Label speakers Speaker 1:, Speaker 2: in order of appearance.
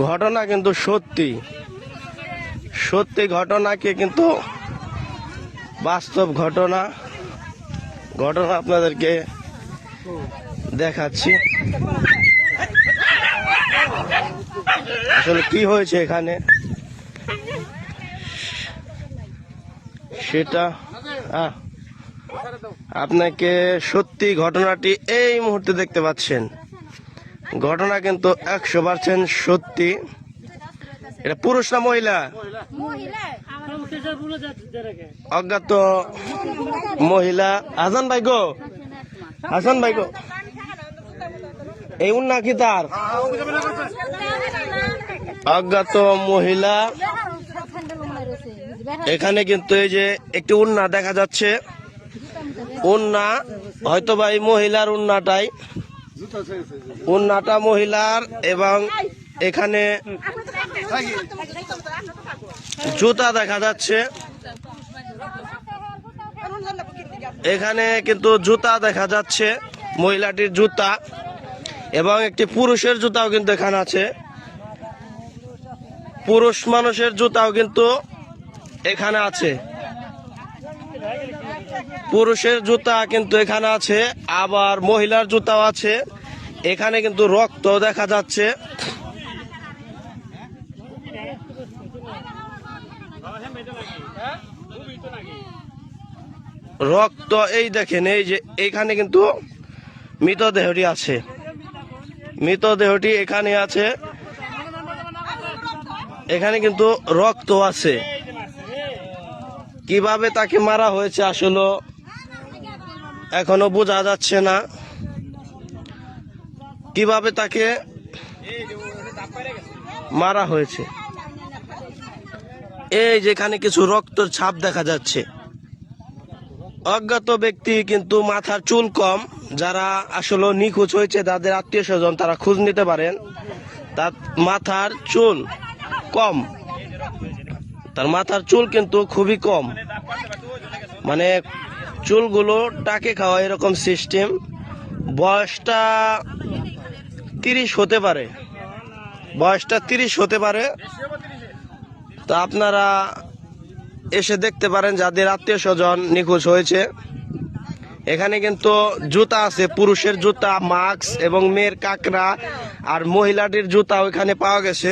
Speaker 1: ঘটনা কিন্তু সত্যি সত্যি ঘটনাকে কিন্তু বাস্তব ঘটনা আপনাদেরকে দেখাচ্ছি। আসলে কি হয়েছে এখানে সেটা আপনাকে সত্যি ঘটনাটি এই মুহূর্তে দেখতে পাচ্ছেন। ঘটনা কিন্তু 100% সত্যি। এটা পুরুষ না মহিলা? অজ্ঞাত মহিলা। হাসান ভাই গো, হাসান ভাই গো, এই উন্না কি তার? অজ্ঞাত মহিলা। এখানে কিন্তু এই যে একটি উন্না দেখা যাচ্ছে, উন্না হয়তো বা এই মহিলার উন্নাটা মহিলার, এবং এখানে জুতা দেখা যাচ্ছে। এখানে কিন্তু জুতা দেখা যাচ্ছে, মহিলাটির জুতা, এবং একটি পুরুষের জুতাও কিন্তু এখানে আছে। পুরুষ মানুষের জুতাও কিন্তু এখানে আছে, পুরুষের জুতা কিন্তু এখানে আছে, আবার মহিলার জুতাও আছে। এখানে কিন্তু রক্ত দেখা যাচ্ছে। রক্ত এই দেখেন, এই যে এখানে কিন্তু মৃতদেহটি আছে, মৃতদেহটি এখানে আছে, এখানে কিন্তু রক্ত আছে। কিভাবে তাকে মারা হয়েছে আসলে এখনো বোঝা যাচ্ছে না, কিভাবে তাকে মারা হয়েছে। এই যেখানে কিছু রক্তের ছাপ দেখা যাচ্ছে। অজ্ঞাত ব্যক্তি কিন্তু মাথার চুল কম, যারা আসলে নিখোঁজ হয়েছে তাদের আত্মীয় স্বজন তারা খোঁজ নিতে পারেন। তার মাথার চুল কম, তার মাথার চুল কিন্তু খুবই কম, মানে চুলগুলো টাকে খাওয়া এরকম সিস্টেম। বয়সটা 30 হতে পারে, বয়সটা 30 হতে পারে। তো আপনারা এসে দেখতে পারেন যাদের আত্মীয় স্বজন নিখোঁজ হয়েছে। এখানে কিন্তু জুতা আছে, পুরুষের জুতা, মাস্ক এবং মেয়ের কাকড়া আর মহিলাটির জুতা ওইখানে পাওয়া গেছে।